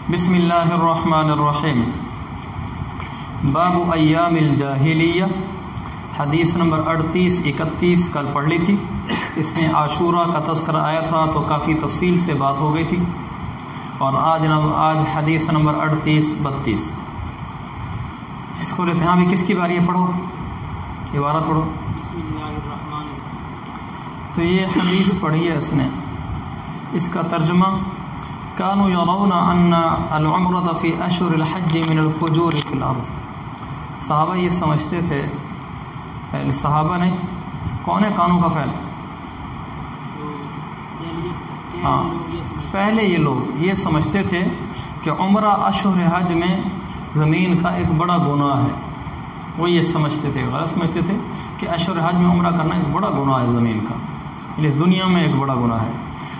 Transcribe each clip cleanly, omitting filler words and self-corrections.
بسم اللہ الرحمن الرحیم باب ایام الجاہلیہ، حدیث نمبر 38 31 کل پڑھ لی تھی۔ اس میں عاشورہ کا تذکرہ آیا تھا تو کافی تفصیل سے بات ہو گئی تھی، اور آج حدیث نمبر 38 32 اس کو لیتے ہیں۔ ہاں بھی کس کی باری ہے؟ پڑھو عبارت پڑھو۔ بسم اللہ الرحمن الرحیم۔ تو یہ حدیث پڑھی ہے اس نے، اس کا ترجمہ کانوا یرون ان العمرۃ فی اشہر الحج من الفجور فی الارض۔ صحابہ یہ سمجھتے تھے، صحابہ نے کون ہے؟ کانوں کا فعل، ہاں پہلے یہ لوگ یہ سمجھتے تھے کہ عمرہ اشہر حج میں زمین کا ایک بڑا گناہ ہے۔ وہ یہ سمجھتے تھے، غلط سمجھتے تھے کہ اشہر حج میں عمرہ کرنا ایک بڑا گناہ ہے زمین کا، یعنی اس دنیا میں ایک بڑا گناہ ہے۔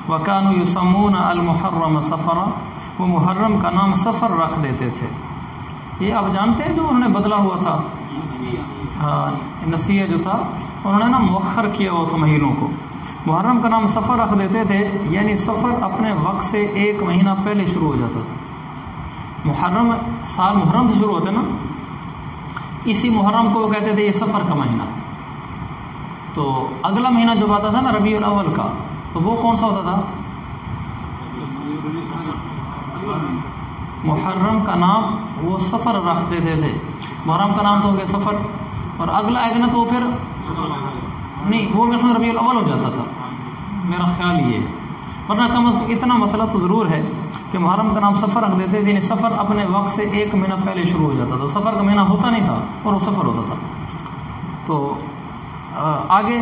وَكَانُوا يُسَمُّونَ الْمُحَرَّمَ سَفَرًا، وہ محرم کا نام سفر رکھ دیتے تھے۔ یہ آپ جانتے ہیں جو انہوں نے بدلا ہوا تھا، نسیہ جو تھا انہوں نے نا مؤخر کیا ہوا تھا مہینوں کو، محرم کا نام سفر رکھ دیتے تھے، یعنی سفر اپنے وقت سے ایک مہینہ پہلے شروع ہو جاتا تھا۔ محرم سال محرم سے شروع ہوتا ہے نا، اسی محرم کو وہ کہتے تھے یہ سفر کا مہینہ۔ تو اگلا مہینہ جب آتا تھا نا ربیع الاول کا، تو وہ کون سا ہوتا تھا؟ محرم کا نام وہ سفر رکھ دیتے تھے، محرم کا نام تو ہو گیا سفر، اور اگلا آئے گا نا تو پھر نہیں، وہ میرا ربیع الاول ہو جاتا تھا، میرا خیال یہ ہے۔ ورنہ کم از کم اتنا مسئلہ تو ضرور ہے کہ محرم کا نام سفر رکھ دیتے تھے، یعنی سفر اپنے وقت سے ایک مہینہ پہلے شروع ہو جاتا تھا، سفر کا مہینہ ہوتا نہیں تھا اور وہ سفر ہوتا تھا۔ تو آگے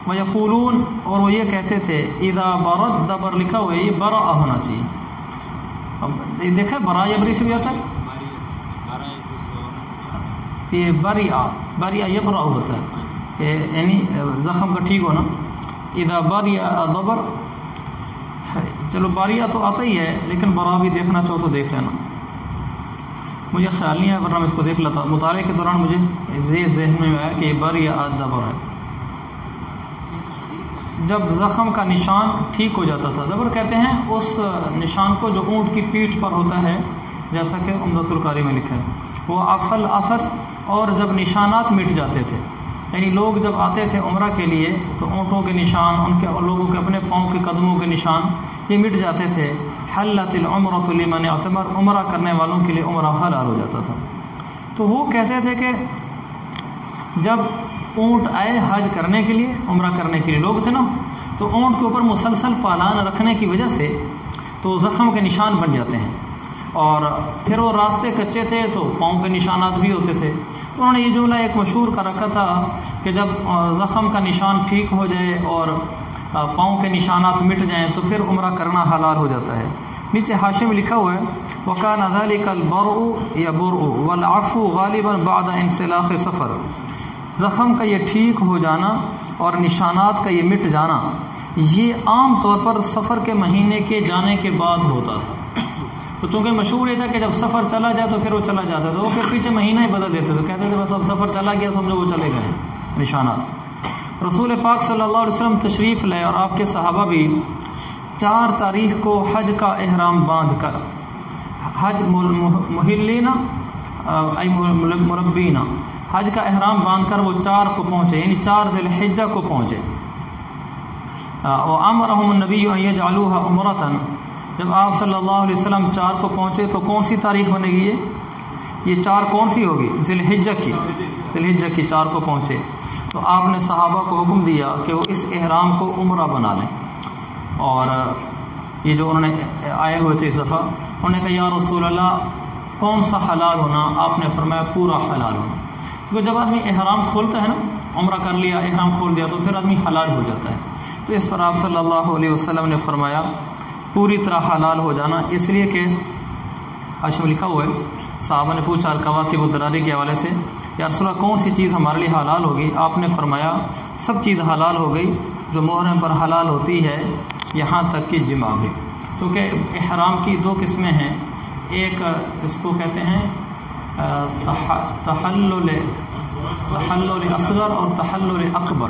وَيَقُولُونَ، اور وہ یہ کہتے تھے اِذَا بَرَدْ دبر لکھا ہوا ہے، یہ برا ہونا چاہیے۔ اب دیکھیں برا یبری سے بھی آتا ہے، تو یہ بری'a یبرا ہوتا ہے، یعنی زخم کا ٹھیک ہونا۔ اذا بری'a دبر، چلو باریہ تو آتا ہی ہے، لیکن برا بھی دیکھنا چاہو تو دیکھ لینا، مجھے خیال نہیں ہے، ورنہ میں اس کو دیکھ لیتا۔ مطالعے کے دوران مجھے ذہن میں آیا کہ یہ باری'a دبر ہے۔ جب زخم کا نشان ٹھیک ہو جاتا تھا، دبر کہتے ہیں اس نشان کو جو اونٹ کی پیٹھ پر ہوتا ہے، جیسا کہ عمدۃ القاری میں لکھا ہے، وہ افل اثر، اور جب نشانات مٹ جاتے تھے، یعنی لوگ جب آتے تھے عمرہ کے لیے تو اونٹوں کے نشان، ان کے لوگوں کے اپنے پاؤں کے قدموں کے نشان یہ مٹ جاتے تھے۔ حلت العمرۃ لمن اعتمر، عمرہ کرنے والوں کے لیے عمرہ حلال ہو جاتا تھا۔ تو وہ کہتے تھے کہ جب اونٹ آئے حج کرنے کے لیے، عمرہ کرنے کے لیے لوگ تھے نا، تو اونٹ کے اوپر مسلسل پالان رکھنے کی وجہ سے تو زخم کے نشان بن جاتے ہیں، اور پھر وہ راستے کچے تھے تو پاؤں کے نشانات بھی ہوتے تھے۔ تو انہوں نے یہ جملہ ایک مشہور کر رکھا تھا کہ جب زخم کا نشان ٹھیک ہو جائے اور پاؤں کے نشانات مٹ جائیں تو پھر عمرہ کرنا حلال ہو جاتا ہے۔ نیچے حاشیے میں لکھا ہوا ہے وَكَانَ ذَلِكَ الْبَرْءُ يَبُرْءُ وَالْعَفْوُ غَالِبًا بَعْدَ انسلاخ سفر، زخم کا یہ ٹھیک ہو جانا اور نشانات کا یہ مٹ جانا یہ عام طور پر سفر کے مہینے کے جانے کے بعد ہوتا تھا۔ تو چونکہ مشہور یہ تھا کہ جب سفر چلا جائے تو پھر وہ چلا جاتا تھا، وہ پھر پیچھے مہینہ ہی بدل دیتے تھے، کہتے تھے بس اب سفر چلا گیا سمجھو وہ چلے گئے نشانات۔ رسول پاک صلی اللہ علیہ وسلم تشریف لے اور آپ کے صحابہ بھی 4 تاریخ کو حج کا احرام باندھ کر، حج محلینا ای مربینا، حج کا احرام باندھ کر وہ 4 کو پہنچے، یعنی 4 ذی الحجہ کو پہنچے۔ وَأَمَرَهُمُ النَّبِيُّ أَن يَجْعَلُوهَا عُمْرَةً، جب آپ صلی اللہ علیہ وسلم 4 کو پہنچے تو کون سی تاریخ بنے گی؟ یہ 4 کون سی ہوگی؟ ذی الحجہ کی، ذی الحجہ کی 4 کو پہنچے تو آپ نے صحابہ کو حکم دیا کہ وہ اس احرام کو عمرہ بنا لیں۔ اور یہ جو انہوں نے آئے ہوئے تھے اس دفعہ، انہوں نے کہا یا رسول اللہ کون سا حلال ہونا؟ آپ نے فرمایا پورا حلال ہونا، کیونکہ جب آدمی احرام کھولتا ہے نا، عمرہ کر لیا احرام کھول دیا تو پھر آدمی حلال ہو جاتا ہے۔ تو اس پر آپ صلی اللہ علیہ وسلم نے فرمایا پوری طرح حلال ہو جانا، اس لیے کہ حاشیے میں لکھا ہوا ہے صحابہ نے پوچھا الکواکب الدراری کے حوالے سے یا رسول اللہ کون سی چیز ہمارے لیے حلال ہوگی؟ آپ نے فرمایا سب چیز حلال ہو گئی جو محرم پر حلال ہوتی ہے، یہاں تک کہ جمع بھی، کیونکہ احرام کی 2 قسمیں ہیں، ایک اس کو کہتے ہیں تحلل اصغر اور تحلل اکبر۔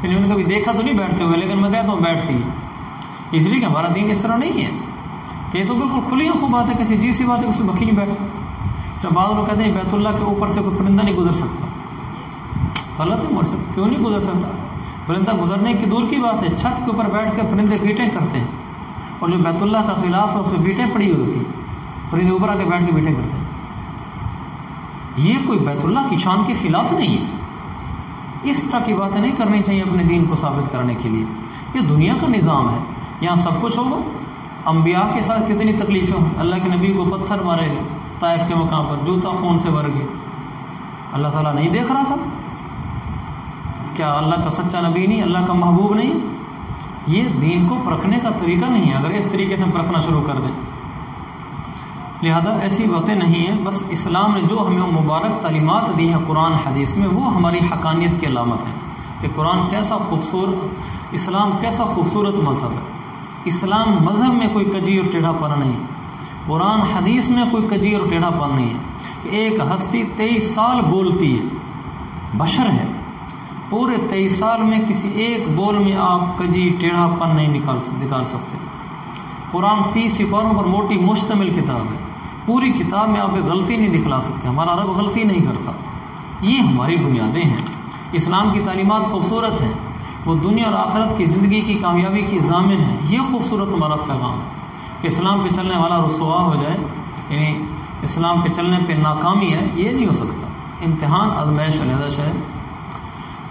پھر انہوں نے کبھی دیکھا تو نہیں بیٹھتے ہوئے، لیکن میں کہتا ہوں بیٹھتی ہے، اس لیے کہ ہمارا دین اس طرح نہیں ہے کہ یہ تو بالکل کھلی آنکھوں بات ہے، کسی عجیب سی بات ہے، اس میں بکھی نہیں بیٹھتا۔ جب بعض لوگ کہتے ہیں بیت اللہ کے اوپر سے کوئی پرندہ نہیں گزر سکتا، غلط ہے، مجھ سے کیوں نہیں گزر سکتا؟ پرندہ گزرنے کی دور کی بات ہے، چھت کے اوپر بیٹھ کر پرندے بیٹیں کرتے ہیں، اور جو بیت اللہ کا خلاف ہے اس میں بیٹیں پڑی ہوئی ہوتی ہیں، پرندے اوپر آ کے بیٹھ کے بیٹیں کرتے ہیں۔ یہ کوئی بیت اللہ کی شان کے خلاف نہیں ہے، اس طرح کی باتیں نہیں کرنی چاہیے اپنے دین کو ثابت کرنے کے لیے۔ یہ دنیا کا نظام ہے، یہاں سب کچھ ہوگا۔ انبیاء کے ساتھ کتنی تکلیفیں ہوں، اللہ کے نبی کو پتھر مارے گئے طائف کے مقام پر، جوتا خون سے بھر گیا، اللہ تعالیٰ نہیں دیکھ رہا تھا؟ کیا اللہ کا سچا نبی نہیں، اللہ کا محبوب نہیں؟ یہ دین کو پرکھنے کا طریقہ نہیں ہے اگر اس طریقے سے ہم پرکھنا شروع کر دیں۔ لہذا ایسی باتیں نہیں ہیں، بس اسلام نے جو ہمیں مبارک تعلیمات دی ہیں قرآن حدیث میں، وہ ہماری حقانیت کی علامت ہے کہ قرآن کیسا خوبصورت، اسلام کیسا خوبصورت مذہب ہے۔ اسلام مذہب میں کوئی کجی اور ٹیڑھا پن نہیں، قرآن حدیث میں کوئی کجی اور ٹیڑھا پن نہیں ہے کہ ایک ہستی 23 سال بولتی ہے، بشر ہے، پورے 23 سال میں کسی ایک بول میں آپ کجی ٹیڑھا پن نہیں نکال سکتے۔ قرآن 30 سپاروں پر موٹی مشتمل کتاب ہے، پوری کتاب میں آپ ایک غلطی نہیں دکھلا سکتے، ہمارا رب غلطی نہیں کرتا۔ یہ ہماری بنیادیں ہیں۔ اسلام کی تعلیمات خوبصورت ہیں، وہ دنیا اور آخرت کی زندگی کی کامیابی کی ضامن ہے۔ یہ خوبصورت ہمارا پیغام ہے کہ اسلام پہ چلنے والا رسوا ہو جائے، یعنی اسلام پہ چلنے پہ ناکامی ہے، یہ نہیں ہو سکتا۔ امتحان آزمائش علیحدہ ہے،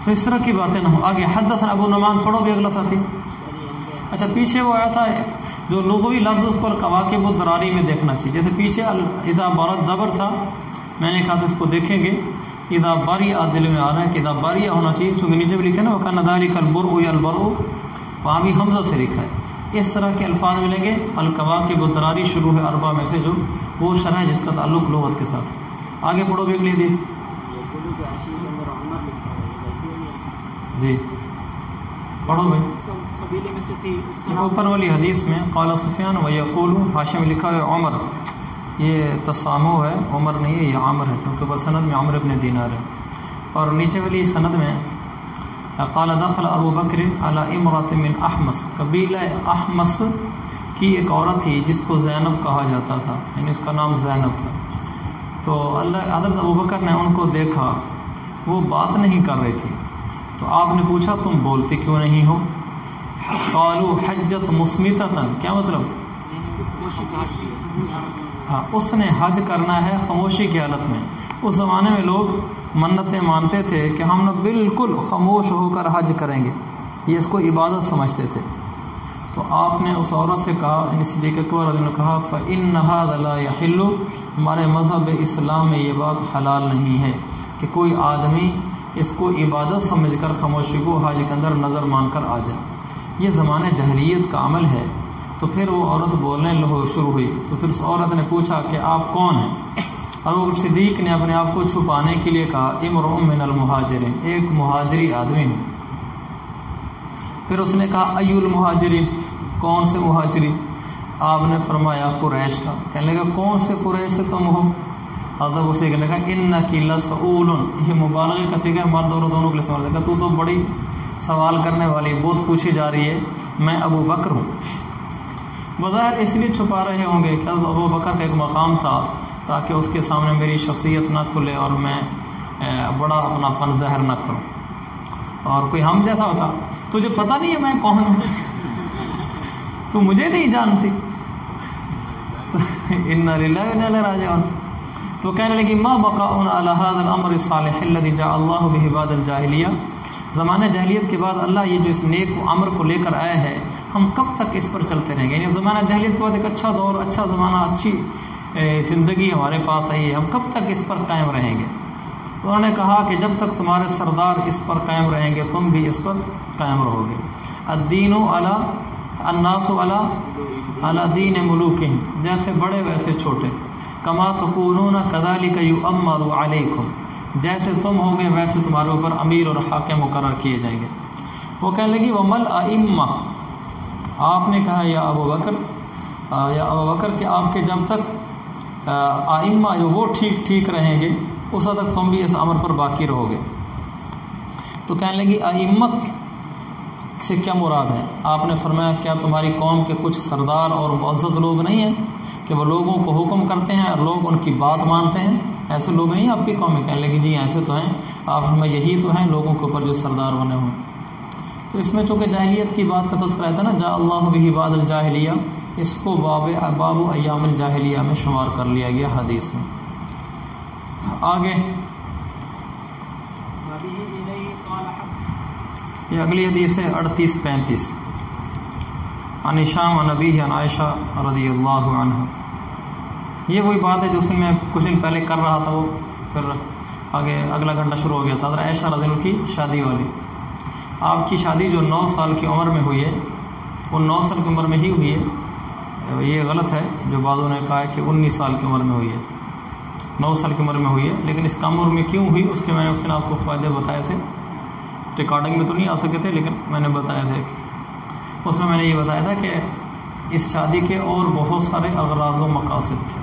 تو اس طرح کی باتیں نہ ہوں۔ آگے حدثنا ابو نعمان، پڑھو بھی اگلا ساتھی۔ اچھا پیچھے وہ آیا تھا جو لغوی لفظ اس کو کواکب و دراری میں دیکھنا چاہیے، جیسے پیچھے اذا برد دبر تھا، میں نے کہا تھا اس کو دیکھیں گے، اذا باریہ دل میں آ رہا ہے کہ اذا باریہ ہونا چاہیے، چونکہ نیچے بھی لکھا ہے نا وکان ذالک البرء یا البرء، وہاں بھی حمزہ سے لکھا ہے۔ اس طرح کے الفاظ ملیں گے۔ الکواکب و دراری شروع ہے اربع میں سے، جو وہ شرح ہے جس کا تعلق لغت کے ساتھ۔ آگے پڑھو بھی اگلی حدیث جی، پڑھو بھائی۔ قبیلے میں سے تھی، اس کا اوپر والی حدیث میں قال سفیان و یقول، حاشیہ میں لکھا ہے عمر، یہ تسامو ہے، عمر نہیں ہے، یہ عامر ہے، کیونکہ بر سند میں عمر ابن دینار ہے۔ اور نیچے والی سند میں قال دخل ابو بکر علی امرأۃ من احمس، قبیلہ احمس کی ایک عورت تھی جس کو زینب کہا جاتا تھا، یعنی اس کا نام زینب تھا۔ تو حضرت ابو بکر نے ان کو دیکھا، وہ بات نہیں کر رہی تھی، تو آپ نے پوچھا تم بولتی کیوں نہیں ہو؟ قالوا حجت مسمتۃ، کیا مطلب؟ ہاں، اس نے حج کرنا ہے خاموشی کی حالت میں۔ اس زمانے میں لوگ منتیں مانتے تھے کہ ہم نہ بالکل خاموش ہو کر حج کریں گے، یہ اس کو عبادت سمجھتے تھے۔ تو آپ نے اس عورت سے کہا، یعنی صدیق اکبر رضی اللہ عنہ نے کہا فإن هذا لا يحل، ہمارے مذہب اسلام میں یہ بات حلال نہیں ہے کہ کوئی آدمی اس کو عبادت سمجھ کر خاموشی کو حج کے اندر نظر مان کر آ جائے، یہ زمانہ جاہلیت کا عمل ہے۔ تو پھر وہ عورت بولنے شروع ہوئی، تو پھر اس عورت نے پوچھا کہ آپ کون ہیں؟ اور وہ صدیق نے اپنے آپ کو چھپانے کے لیے کہا امرؤ من المہاجرین، ایک مہاجری آدمی ہوں۔ پھر اس نے کہا ای المہاجرین، کون سے مہاجری؟ آپ نے فرمایا قریش کا۔ کہنے لگا کون سے قریش سے تم ہو؟ حضرت اسے کہنے لگا انکی لسؤول، یہ مبالغے کا صیغہ ہے، مرد اور دونوں کے لیے استعمال کرتا، تو بڑی سوال کرنے والی، بہت پوچھی جا رہی ہے، میں ابو بکر ہوں۔ بظاہر اس لیے چھپا رہے ہوں گے کہ ابو بکر کا ایک مقام تھا تاکہ اس کے سامنے میری شخصیت نہ کھلے اور میں بڑا اپنا پن ظاہر نہ کروں۔ اور کوئی ہم جیسا ہوتا، تجھے پتہ نہیں ہے میں کون ہوں، تو مجھے نہیں جانتی، تو انا للہ و انا الیہ راجعون۔ تو کہنے لگی ما بقاؤنا علی هذا الامر الصالح الذي جاء الله به بعد الجاہلیہ، زمانہ جاہلیت کے بعد اللہ یہ جو اس نیک امر کو لے کر آیا ہے، ہم کب تک اس پر چلتے رہیں گے؟ یعنی زمانہ جاہلیت کے بعد ایک اچھا دور، اچھا زمانہ، اچھی زندگی ہمارے پاس آئی ہے، ہم کب تک اس پر قائم رہیں گے؟ تو انہوں نے کہا کہ جب تک تمہارے سردار اس پر قائم رہیں گے تم بھی اس پر قائم رہو گے۔ الدین علی الناس علی دین ملوکہم، جیسے بڑے ویسے چھوٹے، کما تکونون کذالک یؤمر علیکم، جیسے تم ہوں گے ویسے تمہارے اوپر امیر اور حاکم مقرر کیے جائیں گے۔ وہ کہنے لگی ومل ائمہ، آپ نے کہا یا ابو بکر کہ آپ کے جب تک ائمہ جو وہ ٹھیک رہیں گے اس وقت تک تم بھی اس امر پر باقی رہو گے۔ تو کہنے لگی ائمت سے کیا مراد ہے؟ آپ نے فرمایا کیا تمہاری قوم کے کچھ سردار اور معزز لوگ نہیں ہیں کہ وہ لوگوں کو حکم کرتے ہیں اور لوگ ان کی بات مانتے ہیں؟ ایسے لوگ نہیں آپ کی قوم میں؟ کہنے لگے جی ایسے تو ہیں۔ آپ فرمایا یہی تو ہیں لوگوں کے اوپر جو سردار بنے ہوں۔ تو اس میں چونکہ جاہلیت کی بات کا تذکرہ ہے نا، جاء اللہ بہ بعد الجاہلیہ، اس کو باب ایام الجاہلیہ میں شمار کر لیا گیا حدیث میں۔ آگے یہ اگلی حدیث ہے 38-35 عن ہشام عن ابیہ عن عائشہ رضی اللہ عنہ۔ یہ وہی بات ہے جو اس میں کچھ دن پہلے کر رہا تھا، وہ پھر آگے اگلا گھنٹہ شروع ہو گیا تھا۔ حضرت عائشہ رضی اللہ کی شادی والی، آپ کی شادی جو 9 سال کی عمر میں ہوئی ہے، وہ 9 سال کی عمر میں ہی ہوئی ہے۔ یہ غلط ہے جو بعضوں نے کہا ہے کہ 19 سال کی عمر میں ہوئی ہے، 9 سال کی عمر میں ہوئی ہے، لیکن اس کم عمر میں کیوں ہوئی اس کے میں نے اس دن آپ کو فائدے بتائے تھے۔ ریکارڈنگ میں تو نہیں آ سکے تھے لیکن میں نے بتایا تھے، اس میں نے یہ بتایا تھا کہ اس شادی کے اور بہت سارے اغراض و مقاصد تھے،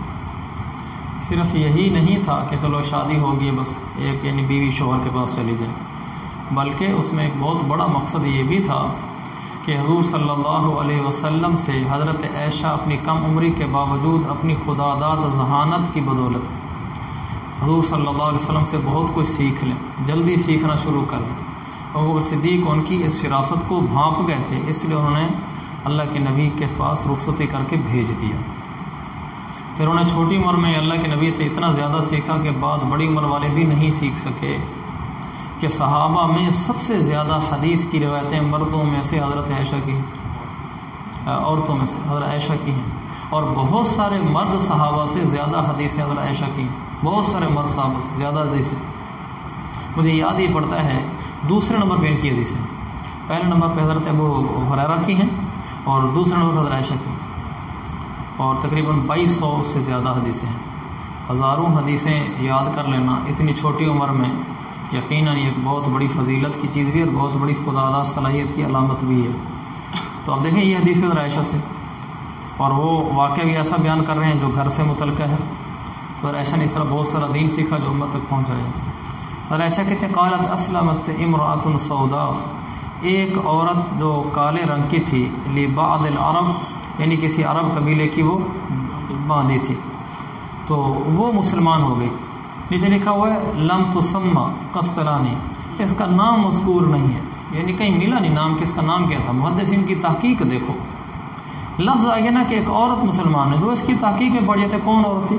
صرف یہی نہیں تھا کہ چلو شادی ہوگی بس ایک یعنی بیوی شوہر کے پاس چلی جائے، بلکہ اس میں ایک بہت بڑا مقصد یہ بھی تھا کہ حضور صلی اللہ علیہ وسلم سے حضرت عائشہ اپنی کم عمری کے باوجود اپنی خداداد ذہانت کی بدولت حضور صلی اللہ علیہ وسلم سے بہت کچھ سیکھ لیں، جلدی سیکھنا شروع کر دیں۔ اور صدیق ان کی اس فراست کو بھانپ گئے تھے، اس لیے انہوں نے اللہ کے نبی کے پاس رخصتی کر کے بھیج دیا۔ پھر انہیں چھوٹی عمر میں اللہ کے نبی سے اتنا زیادہ سیکھا کہ بعد بڑی عمر والے بھی نہیں سیکھ سکے، کہ صحابہ میں سب سے زیادہ حدیث کی روایتیں مردوں میں سے حضرت عائشہ کی، عورتوں میں سے حضرت عائشہ کی ہیں، اور بہت سارے مرد صحابہ سے زیادہ حدیثیں حضرت عائشہ کی، بہت سارے مرد صحابہ سے زیادہ حدیثیں۔ مجھے یاد ہی پڑتا ہے دوسرے نمبر پہ ان کی حدیثیں، پہلے نمبر پہ حضرت ابو ہریرہ کی ہیں اور دوسرے نمبر پہ حضرت عائشہ کی، اور تقریباً 2200 سے زیادہ حدیثیں ہیں۔ ہزاروں حدیثیں یاد کر لینا اتنی چھوٹی عمر میں یقیناً ایک بہت بڑی فضیلت کی چیز بھی ہے اور بہت بڑی خداداد صلاحیت کی علامت بھی ہے۔ تو اب دیکھیں یہ حدیث بھی حضرت عائشہ سے، اور وہ واقعہ بھی ایسا بیان کر رہے ہیں جو گھر سے متعلقہ ہے۔ تو حضرت عائشہ نے اس طرح بہت سارا دین سیکھا جو امت تک پہنچایا۔ حضرت عائشہ کہتے ہیں قالت اسلمت امرأۃ سوداء، ایک عورت جو کالے رنگ کی تھی، لبعض العرب یعنی کسی عرب قبیلے کی وہ باندھی تھی، تو وہ مسلمان ہو گئی۔ نیچے لکھا ہوا ہے لم تسمى قسطلانی، اس کا نام مذکور نہیں ہے، یعنی کہیں ملا نہیں نام کہ اس کا نام کیا تھا۔ محدثین کی تحقیق دیکھو، لفظ آگے نا کہ ایک عورت مسلمان ہے، جو اس کی تحقیق میں پڑھ جاتے کون عورت تھی،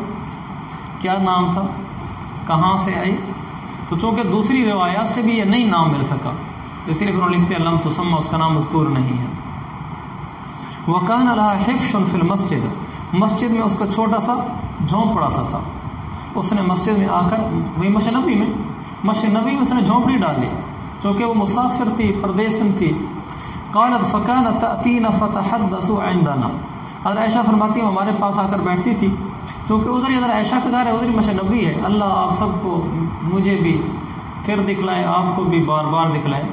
کیا نام تھا، کہاں سے آئی، تو چونکہ دوسری روایات سے بھی یہ نہیں نام مل سکا، تو اسی لیے انہوں نے لکھتے ہیں لم تسمى، اس کا نام مذکور نہیں ہے۔ وکان لها حفش فی المسجد، مسجد میں اس کا چھوٹا سا جھونپڑا سا تھا، اس نے مسجد میں آ کر وہی مسجد نبی میں اس نے جھونپڑی ڈالی، چونکہ وہ مسافر تھی، پردیس میں تھی۔ قالت فکانت تأتینا فتحدث عندنا، حضرت عائشہ فرماتی ہیں ہمارے پاس آ کر بیٹھتی تھی، کیونکہ ادھر ہی حضرت عائشہ کا گھر ہے، ادھر ہی مسجد نبی ہے۔ اللہ آپ سب کو، مجھے بھی پھر دکھلائے، آپ کو بھی بار بار دکھلائے۔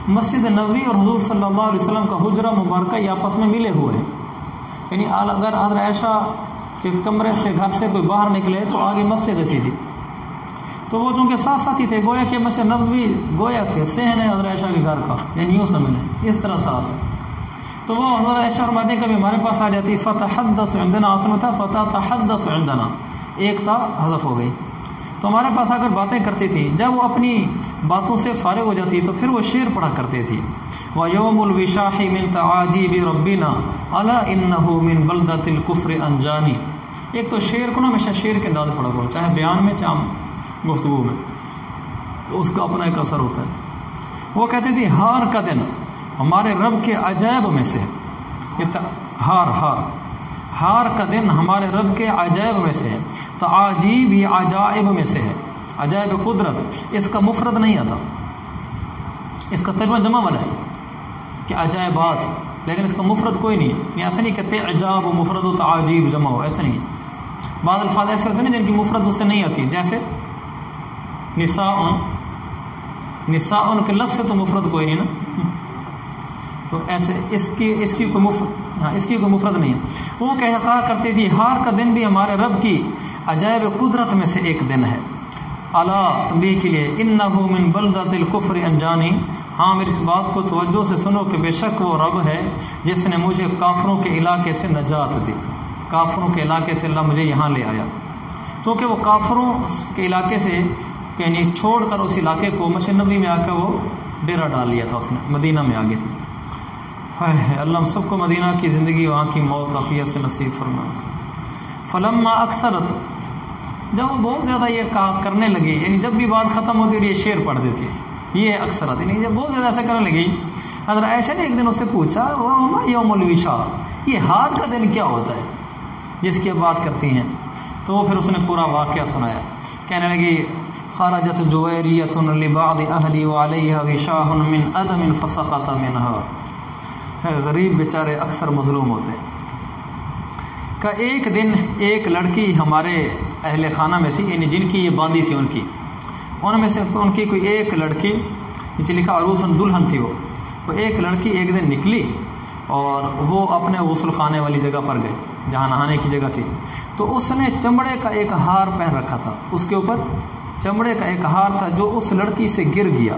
مسجد نبوی اور حضور صلی اللہ علیہ وسلم کا حجرہ مبارکہ یہ آپس میں ملے ہوئے ہیں، یعنی اگر حضرت عائشہ کے کمرے سے گھر سے کوئی باہر نکلے تو آگے مسجد ہے سیدھی، تو وہ چونکہ ساتھ ساتھی تھے، گویا کہ مسجد نبوی گویا کہ صحن ہے حضرت عائشہ کے گھر کا، یعنی یوں سمجھ لیں اس طرح ساتھ ہے۔ تو وہ حضرت عائشہ فرماتے ہیں کبھی ہمارے پاس آ جاتی، فتحدث عندنا، اصل تھا فتحدث عندنا، ایک تھا حذف ہو گئی، تو ہمارے پاس آ کر باتیں کرتی تھی۔ جب وہ اپنی باتوں سے فارغ ہو جاتی تو پھر وہ شعر پڑھا کرتے تھی، وَيَوْمُ الْوِشَاحِ مِنْ تَعَاجِيبِ رَبِّنَا أَلَا إِنَّهُ مِنْ بَلْدَةِ الْكُفْرِ أَنْجَانِ۔ ایک تو شعر کو نا ہمیشہ شعر کے انداز پڑھا کرو، چاہے بیان میں چاہے گفتگو میں، تو اس کا اپنا ایک اثر ہوتا ہے۔ وہ کہتے تھی ہار کا دن ہمارے رب کے عجائب میں سے، ہار کا دن ہمارے رب کے عجائب میں سے ہے، تعاجیب یہ عجائب میں سے ہے، عجائب قدرت، اس کا مفرد نہیں آتا، اس کا ترجمہ جمع والا ہے کہ عجائبات، لیکن اس کا مفرد کوئی نہیں ہے، ایسا نہیں کہتے عجاب و مفرد و تعاجیب جمع ہو، ایسا نہیں ہے۔ بعض الفاظ ایسے ہوتے ہیں جن کی مفرد اس سے نہیں آتی، جیسے نساء کے لفظ سے تو مفرد کوئی نہیں نا، تو ایسے اس کی کوئی مفرد نہیں ہے۔ وہ کہا کرتی تھی ہار کا دن بھی ہمارے رب کی عجائب قدرت میں سے ایک دن ہے، الا تنبیہ کے لیے، انہ من بلدۃ الکفر انجانی، ہاں میری اس بات کو توجہ سے سنو کہ بے شک وہ رب ہے جس نے مجھے کافروں کے علاقے سے نجات دی. کافروں کے علاقے سے اللہ مجھے یہاں لے آیا، کیونکہ وہ کافروں کے علاقے سے یعنی چھوڑ کر اس علاقے کو مسجد نبوی میں آ کر وہ ڈیرا ڈال لیا تھا، اس نے مدینہ میں آگے تھی. اللہ ہم سب کو مدینہ کی زندگی وہاں کی موت عافیت سے نصیب فرمائے. فلما اکثرت، جب وہ بہت زیادہ یہ کرنے لگی، یعنی جب بھی بات ختم ہوتی اور یہ شعر پڑھ دیتی، یہ اکثرت، یعنی جب بہت زیادہ ایسا کرنے لگی، حضرت عائشہ نے ایک دن اس سے پوچھا وما یوم الوشا، یہ ہار کا دن کیا ہوتا ہے جس کی اب بات کرتی ہیں؟ تو وہ پھر اس نے پورا واقعہ سنایا. کہنے لگی خرجت جویریۃ لبعض اہلی وعلیہا وشاہ من ادم فسقط منہا. غریب بیچارے اکثر مظلوم ہوتے ہیں. کہ ایک دن ایک لڑکی ہمارے اہل خانہ میں سے، یعنی جن کی یہ باندھی تھی ان میں سے ان کی کوئی ایک لڑکی، نیچے لکھا عروسن دلہن تھی، وہ ایک لڑکی ایک دن نکلی اور وہ اپنے غسل خانے والی جگہ پر گئی جہاں نہانے کی جگہ تھی. تو اس نے چمڑے کا ایک ہار پہن رکھا تھا، اس کے اوپر چمڑے کا ایک ہار تھا جو اس لڑکی سے گر گیا،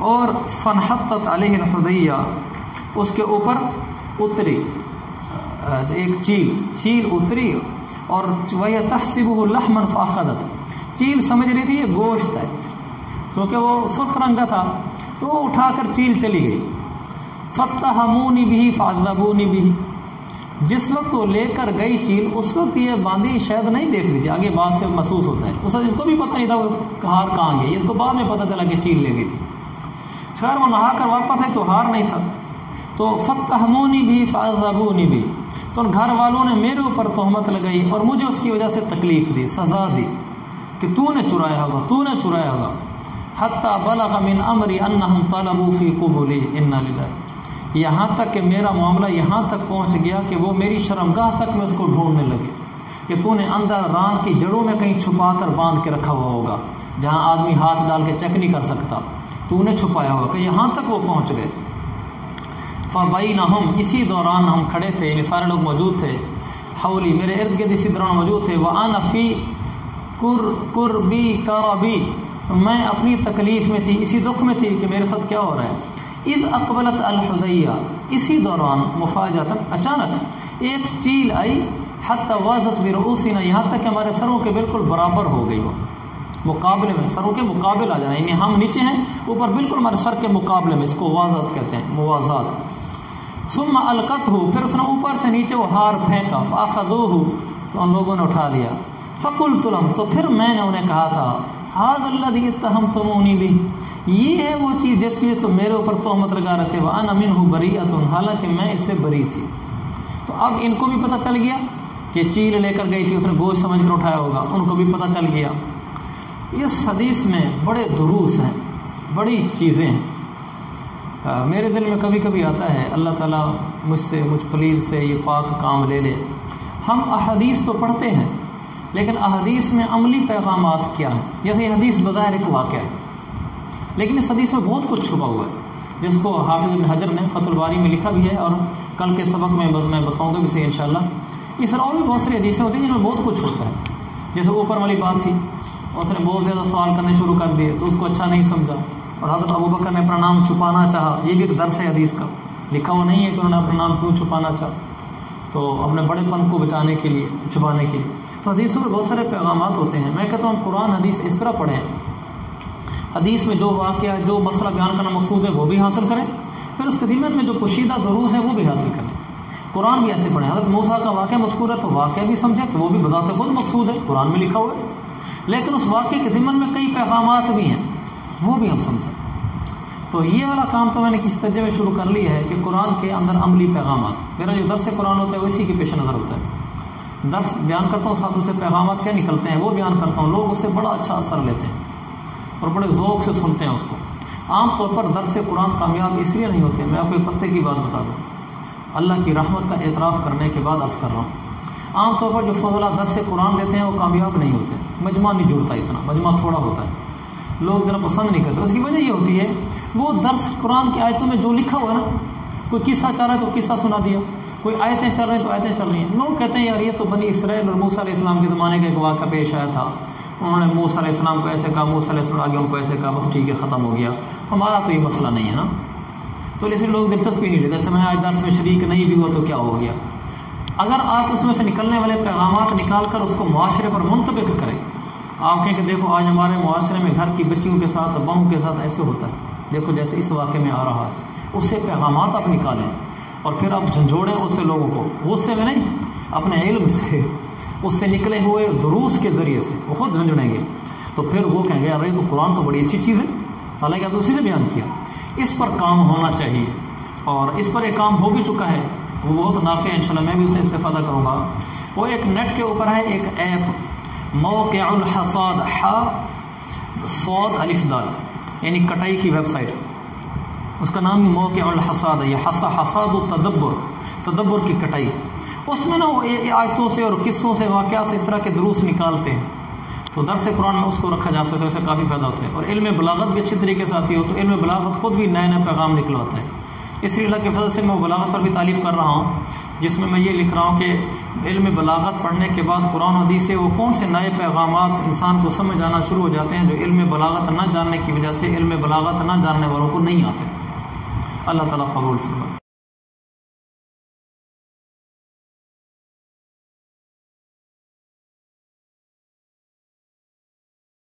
اور فنحطت علیہ الحدیہ، اس کے اوپر اتری ایک چیل اتری، اور وَهِيَ تَحْسِبُهُ لَحْمًا فَأَخَذَتْ، چیل سمجھ رہی تھی یہ گوشت ہے کیونکہ وہ سرخ رنگ کا تھا، تو وہ اٹھا کر چیل چلی گئی. فَاتَّهَمُونِ بِهِ فَعَذَّبُونِ بِهِ، جس وقت وہ لے کر گئی چیل، اس وقت یہ باندھی شاید نہیں دیکھ رہی تھی، آگے بات سے محسوس ہوتا ہے، اس وقت اس کو بھی پتہ نہیں تھا وہ ہار کہاں گئی، اس کو بعد میں پتہ چلا کہ چیل لے گئی تھی. خیر وہ نہا کر واپس آئی تو ہار نہیں تھا. تو فَاتَّهَمُونِ بِهِ فَعَذَّبُونِ بِهِ، تو ان گھر والوں نے میرے اوپر تہمت لگائی اور مجھے اس کی وجہ سے تکلیف دی، سزا دی کہ تو نے چرایا ہوگا. حتی بلغ من امری انہم طلبوا فی قبولی انا للہ، یہاں تک کہ میرا معاملہ یہاں تک پہنچ گیا کہ وہ میری شرمگاہ تک میں اس کو ڈھونڈنے لگے کہ تو نے اندر ران کی جڑوں میں کہیں چھپا کر باندھ کے رکھا ہوا ہوگا جہاں آدمی ہاتھ ڈال کے چیک نہیں کر سکتا، تو نے چھپایا ہوگا، کہ یہاں تک وہ پہنچ گئے. فبینہم، اسی دوران ہم کھڑے تھے، یعنی سارے لوگ موجود تھے، حولی میرے ارد گرد اسی دوران موجود تھے، وَأَنَا فِي قُرْبِي كَرَبِي، میں اپنی تکلیف میں تھی، اسی دکھ میں تھی کہ میرے ساتھ کیا ہو رہا ہے. اِذْ أَقْبَلَتْ الْحُدَيَّةُ، اسی دوران مفاجأتاً اچانک ایک چیل آئی، حَتَّى وَازَتْ بِرُؤُوسِنَا، یہاں تک کہ ہمارے سروں کے بالکل برابر ہو گئی، وہ مقابلے میں، سروں کے مقابل آ جانا، یعنی ہم نیچے ہیں، اوپر بالکل ہمارے سر کے مقابلے میں، اس کو وازات کہتے ہیں، موازات. ثم القتہ، پھر اس نے اوپر سے نیچے وہ ہار پھینکا، فاخذوہ، تو ان لوگوں نے اٹھا لیا. فقلت لهم، تو پھر میں نے انہیں کہا تھا، ھذا الذی اتہمتمونی بہ، یہ ہے وہ چیز جس کی تم میرے اوپر تہمت لگا رہے تھے، وانا منہ بریۃ، حالانکہ میں اس سے بری تھی. تو اب ان کو بھی پتہ چل گیا کہ چیل لے کر گئی تھی، اس نے گوشت سمجھ کر اٹھایا ہوگا، ان کو بھی پتہ چل گیا. اس حدیث میں بڑے دروس ہیں، بڑی چیزیں ہیں. میرے دل میں کبھی کبھی آتا ہے اللہ تعالیٰ مجھ پلیز سے یہ پاک کام لے لے. ہم احادیث تو پڑھتے ہیں لیکن احادیث میں عملی پیغامات کیا ہیں؟ جیسے یہ حدیث بظاہر ایک واقعہ ہے، لیکن اس حدیث میں بہت کچھ چھپا ہوا ہے، جس کو حافظ ابن حجر نے فتح الباری میں لکھا بھی ہے، اور کل کے سبق میں بتاؤں گا بھی صحیح انشاءاللہ. اس طرح اور بھی بہت ساری حدیثیں ہوتی ہیں جن میں بہت کچھ ہوتا ہے. جیسے اوپر والی بات تھی، اس نے بہت زیادہ سوال کرنے شروع کر دیے تو اس کو اچھا نہیں سمجھا، اور حضرت ابوبکر نے اپنا نام چھپانا چاہا. یہ بھی ایک درس ہے حدیث کا، لکھا ہوا نہیں ہے کہ انہوں نے اپنا نام کیوں چھپانا چاہا، تو اپنے بڑے پن کو بچانے کے لیے، چھپانے کے لیے. تو حدیثوں میں بہت سارے پیغامات ہوتے ہیں. میں کہتا ہوں قرآن حدیث اس طرح پڑھیں، حدیث میں جو واقعہ جو مسئلہ بیان کرنا مقصود ہے وہ بھی حاصل کریں، پھر اس کے ضمن میں جو پوشیدہ دروس ہیں وہ بھی حاصل کریں. قرآن بھی ایسے پڑھیں. حضرت موسیٰ کا واقعہ مذکور ہے تو واقعہ بھی سمجھیں کہ وہ بھی بذات خود مقصود ہے، قرآن میں لکھا ہوا ہے، لیکن اس واقعے کے ضمن میں کئی پیغامات بھی ہیں، وہ بھی ہم سمجھیں. تو یہ والا کام تو میں نے کس درجے میں شروع کر لیا ہے کہ قرآن کے اندر عملی پیغامات. میرا جو درس قرآن ہوتا ہے وہ اسی کے پیش نظر ہوتا ہے. درس بیان کرتا ہوں، ساتھ سے پیغامات کیا نکلتے ہیں وہ بیان کرتا ہوں. لوگ اس سے بڑا اچھا اثر لیتے ہیں اور بڑے ذوق سے سنتے ہیں اس کو. عام طور پر درس قرآن کامیاب اس لیے نہیں ہوتے. میں آپ کو ایک پتے کی بات بتا دوں، اللہ کی رحمت کا اعتراف کرنے کے بعد عرض کر رہا ہوں، عام طور پر جو فضلہ درس قرآن دیتے ہیں وہ کامیاب نہیں ہوتے. مجمع نہیں جڑتا، اتنا مجمع تھوڑا ہوتا ہے، لوگ ذرا پسند نہیں کرتے. اس کی وجہ یہ ہوتی ہے وہ درس قرآن کی آیتوں میں جو لکھا ہوا ہے نا، کوئی قصہ چل رہا ہے تو قصہ سنا دیا، کوئی آیتیں چل رہی ہیں تو آیتیں چل رہی ہیں. لوگ کہتے ہیں یار یہ تو بنی اسرائیل اور موسیٰ علیہ السلام کے زمانے کا ایک واقعہ پیش آیا تھا، انہوں نے موسیٰ علیہ السلام کو ایسے کہا، موسیٰ علیہ السلام آگے ان کو ایسے کہا، بس ٹھیک ہے ختم ہو گیا، ہمارا تو یہ مسئلہ نہیں ہے نا. تو اس لیے لوگ دلچسپی نہیں لیتے، اچھا میں آج درس میں شریک نہیں بھی ہوا تو کیا ہو گیا. اگر آپ اس میں سے نکلنے والے پیغامات نکال کر اس کو معاشرے پر منطبق کریں، آپ کہیں کہ دیکھو آج ہمارے معاشرے میں گھر کی بچیوں کے ساتھ بہوں کے ساتھ ایسے ہوتا ہے، دیکھو جیسے اس واقعے میں آ رہا ہے، اس سے پیغامات آپ نکالیں اور پھر آپ جھنجھوڑیں اس سے لوگوں کو، غصے میں نہیں، اپنے علم سے، اس سے نکلے ہوئے دروس کے ذریعے سے وہ خود جھنجھوڑیں گے. تو پھر وہ کہیں گے ارے تو قرآن تو بڑی اچھی چیز ہے، حالانکہ آپ نے اسی سے بیان کیا. اس پر کام ہونا چاہیے، اور اس پر ایک کام ہو بھی چکا ہے، وہ بہت نافع ہے، انشاءاللہ میں بھی اسے استفادہ کروں گا. وہ ایک نیٹ کے اوپر ہے ایک ایپ، موقع الحصاد، صاد الف دال، یعنی کٹائی کی ویب سائٹ، اس کا نام بھی موقع الحصاد ہے. یہ حصاد التدبر، تدبر کی کٹائی. اس میں نا وہ آیتوں سے اور قصوں سے، واقعات سے اس طرح کے دروس نکالتے ہیں. تو درس قرآن میں اس کو رکھا جا سکتا ہے، اس سے کافی فائدہ ہوتا ہے. اور علم بلاغت بھی اچھے طریقے سے آتی ہو تو علم بلاغت خود بھی نئے نئے پیغام نکلواتا ہے. اس لیے اللہ کے فضل سے میں بلاغت پر بھی تعلیف کر رہا ہوں، جس میں یہ لکھ رہا ہوں کہ علم بلاغت پڑھنے کے بعد قرآن و حدیث سے وہ کون سے نئے پیغامات انسان کو سمجھ آنا شروع ہو جاتے ہیں جو علم بلاغت نہ جاننے کی وجہ سے علم بلاغت نہ جاننے والوں کو نہیں آتے. اللہ تعالیٰ قبول فرمائے.